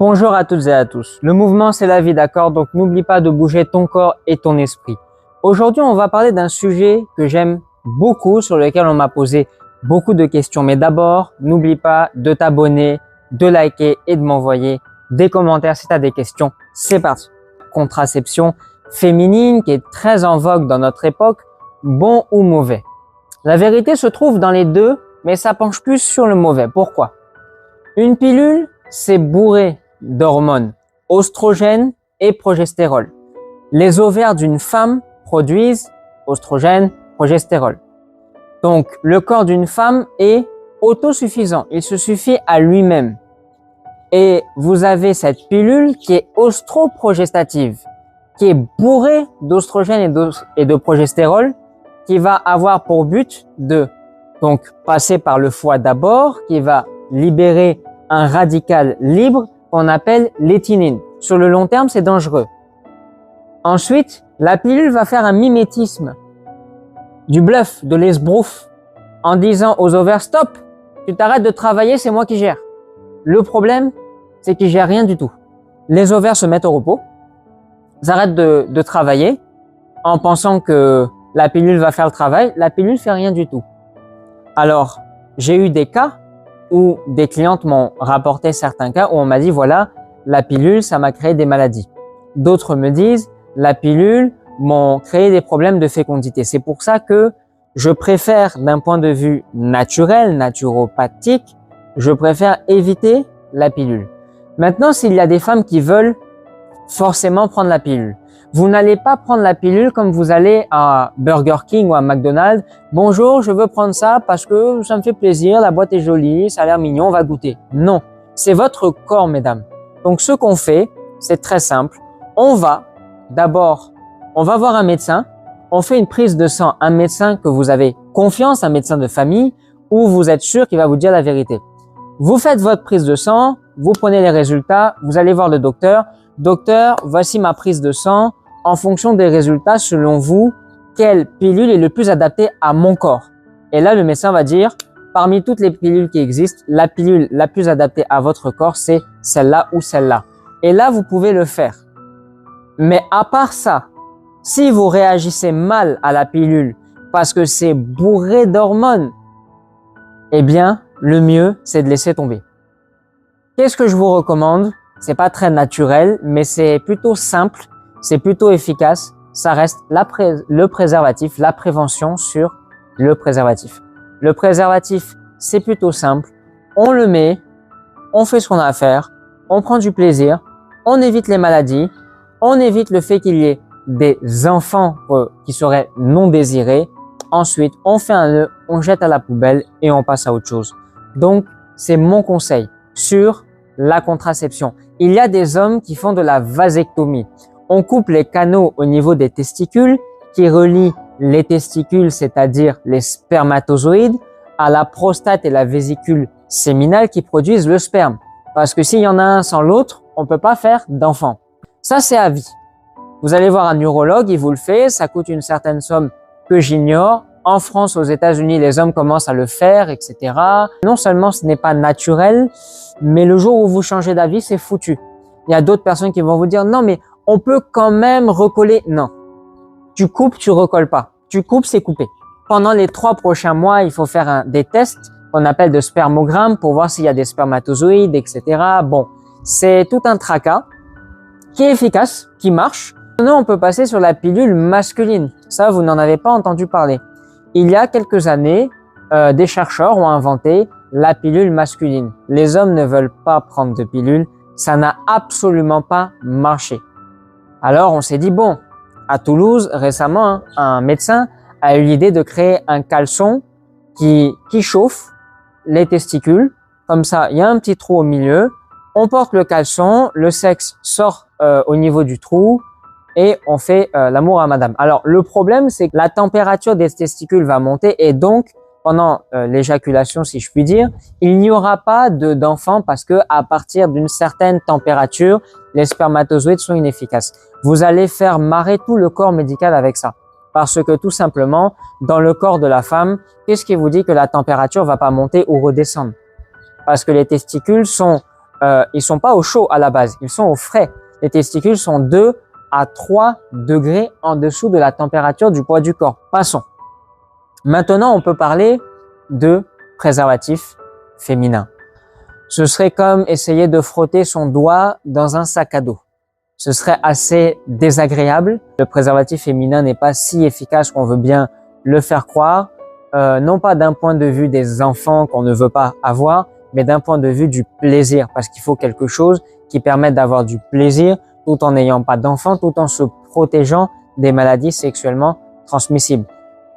Bonjour à toutes et à tous. Le mouvement, c'est la vie, d'accord? Donc, n'oublie pas de bouger ton corps et ton esprit. Aujourd'hui, on va parler d'un sujet que j'aime beaucoup, sur lequel on m'a posé beaucoup de questions. Mais d'abord, n'oublie pas de t'abonner, de liker et de m'envoyer des commentaires si tu as des questions. C'est parti. Contraception féminine qui est très en vogue dans notre époque, bon ou mauvais? La vérité se trouve dans les deux, mais ça penche plus sur le mauvais. Pourquoi? Une pilule, c'est bourré d'hormones, oestrogènes et progestérol. Les ovaires d'une femme produisent oestrogènes, progestérol. Donc, le corps d'une femme est autosuffisant. Il se suffit à lui-même. Et vous avez cette pilule qui est ostroprogestative, qui est bourrée d'oestrogènes et de progestérol, qui va avoir pour but de passer par le foie d'abord, qui va libérer un radical libre qu'on appelle l'éthinine. Sur le long terme, c'est dangereux. Ensuite, la pilule va faire un mimétisme, du bluff, de l'esbrouf, en disant aux ovaires, stop, tu t'arrêtes de travailler, c'est moi qui gère. Le problème, c'est qu'ils gèrent rien du tout. Les ovaires se mettent au repos, ils arrêtent de travailler en pensant que la pilule va faire le travail. La pilule fait rien du tout. Alors, j'ai eu des cas où des clientes m'ont rapporté certains cas où on m'a dit, voilà, la pilule, ça m'a créé des maladies. D'autres me disent, la pilule m'ont créé des problèmes de fécondité. C'est pour ça que je préfère, d'un point de vue naturel, naturopathique, je préfère éviter la pilule. Maintenant, s'il y a des femmes qui veulent forcément prendre la pilule, vous n'allez pas prendre la pilule comme vous allez à Burger King ou à McDonald's. Bonjour, je veux prendre ça parce que ça me fait plaisir, la boîte est jolie, ça a l'air mignon, on va goûter. Non, c'est votre corps, mesdames. Donc, ce qu'on fait, c'est très simple. On va voir un médecin, on fait une prise de sang, un médecin que vous avez confiance, un médecin de famille, où vous êtes sûr qu'il va vous dire la vérité. Vous faites votre prise de sang, vous prenez les résultats, vous allez voir le docteur. Docteur, voici ma prise de sang. En fonction des résultats, selon vous, quelle pilule est le plus adaptée à mon corps? Et là, le médecin va dire, parmi toutes les pilules qui existent, la pilule la plus adaptée à votre corps, c'est celle-là ou celle-là. Et là, vous pouvez le faire. Mais à part ça, si vous réagissez mal à la pilule parce que c'est bourré d'hormones, eh bien, le mieux, c'est de laisser tomber. Qu'est-ce que je vous recommande? C'est pas très naturel, mais c'est plutôt simple, c'est plutôt efficace. Ça reste le préservatif, la prévention sur le préservatif. Le préservatif, c'est plutôt simple. On le met, on fait ce qu'on a à faire, on prend du plaisir, on évite les maladies, on évite le fait qu'il y ait des enfants qui seraient non désirés. Ensuite, on fait un nœud, on jette à la poubelle et on passe à autre chose. Donc, c'est mon conseil sur la contraception. Il y a des hommes qui font de la vasectomie. On coupe les canaux au niveau des testicules qui relient les testicules, c'est-à-dire les spermatozoïdes, à la prostate et la vésicule séminale qui produisent le sperme. Parce que s'il y en a un sans l'autre, on ne peut pas faire d'enfant. Ça, c'est à vie. Vous allez voir un urologue, il vous le fait, ça coûte une certaine somme que j'ignore. En France, aux États-Unis, les hommes commencent à le faire, etc. Non seulement ce n'est pas naturel, mais le jour où vous changez d'avis, c'est foutu. Il y a d'autres personnes qui vont vous dire, non, mais on peut quand même recoller. Non. Tu coupes, tu recolles pas. Tu coupes, c'est coupé. Pendant les 3 prochains mois, il faut faire des tests qu'on appelle de spermogramme pour voir s'il y a des spermatozoïdes, etc. Bon, c'est tout un tracas qui est efficace, qui marche. Maintenant, on peut passer sur la pilule masculine. Ça, vous n'en avez pas entendu parler. Il y a quelques années, des chercheurs ont inventé la pilule masculine. Les hommes ne veulent pas prendre de pilule. Ça n'a absolument pas marché. Alors, on s'est dit, bon, à Toulouse, récemment, un médecin a eu l'idée de créer un caleçon qui chauffe les testicules. Comme ça, il y a un petit trou au milieu. On porte le caleçon, le sexe sort au niveau du trou et on fait l'amour à madame. Alors, le problème, c'est que la température des testicules va monter et donc, pendant l'éjaculation, si je puis dire, il n'y aura pas d'enfant parce que à partir d'une certaine température, les spermatozoïdes sont inefficaces. Vous allez faire marrer tout le corps médical avec ça. Parce que tout simplement, dans le corps de la femme, qu'est-ce qui vous dit que la température va pas monter ou redescendre? Parce que les testicules sont ils sont pas au chaud à la base, ils sont au frais. Les testicules sont 2 à 3 degrés en dessous de la température du poids du corps. Passons. Maintenant, on peut parler de préservatif féminin. Ce serait comme essayer de frotter son doigt dans un sac à dos. Ce serait assez désagréable. Le préservatif féminin n'est pas si efficace qu'on veut bien le faire croire. Non pas d'un point de vue des enfants qu'on ne veut pas avoir, mais d'un point de vue du plaisir, parce qu'il faut quelque chose qui permette d'avoir du plaisir tout en n'ayant pas d'enfants, tout en se protégeant des maladies sexuellement transmissibles.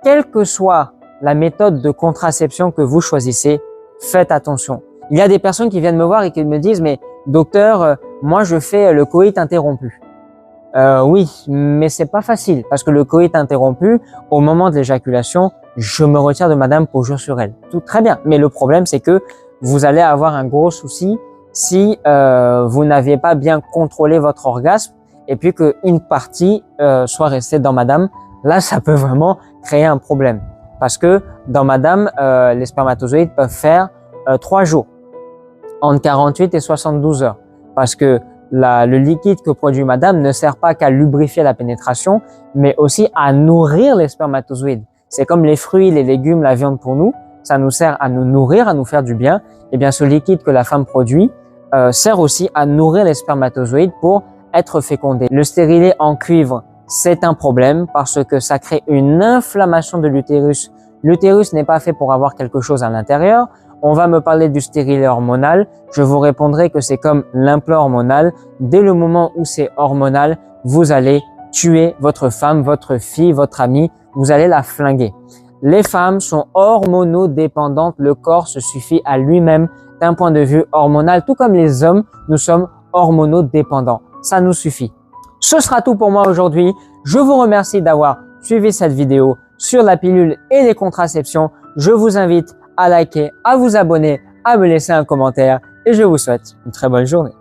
Quelle que soit la méthode de contraception que vous choisissez, faites attention. Il y a des personnes qui viennent me voir et qui me disent « mais docteur, moi je fais le coït interrompu ». Oui, mais c'est pas facile parce que le coït interrompu, au moment de l'éjaculation, je me retire de madame pour jouer sur elle. Tout très bien, mais le problème c'est que vous allez avoir un gros souci si vous n'aviez pas bien contrôlé votre orgasme et puis qu'une partie soit restée dans madame. Là, ça peut vraiment créer un problème parce que dans madame, les spermatozoïdes peuvent faire 3 jours, entre 48 et 72 heures, parce que le liquide que produit madame ne sert pas qu'à lubrifier la pénétration, mais aussi à nourrir les spermatozoïdes. C'est comme les fruits, les légumes, la viande pour nous, ça nous sert à nous nourrir, à nous faire du bien. Et bien, ce liquide que la femme produit sert aussi à nourrir les spermatozoïdes pour être fécondés. Le stérilet en cuivre, c'est un problème parce que ça crée une inflammation de l'utérus. L'utérus n'est pas fait pour avoir quelque chose à l'intérieur. On va me parler du stérilet hormonal. Je vous répondrai que c'est comme l'implant hormonal. Dès le moment où c'est hormonal, vous allez tuer votre femme, votre fille, votre amie. Vous allez la flinguer. Les femmes sont hormonodépendantes. Le corps se suffit à lui-même d'un point de vue hormonal. Tout comme les hommes, nous sommes hormonodépendants. Ça nous suffit. Ce sera tout pour moi aujourd'hui. Je vous remercie d'avoir suivi cette vidéo sur la pilule et les contraceptions. Je vous invite à liker, à vous abonner, à me laisser un commentaire et je vous souhaite une très bonne journée.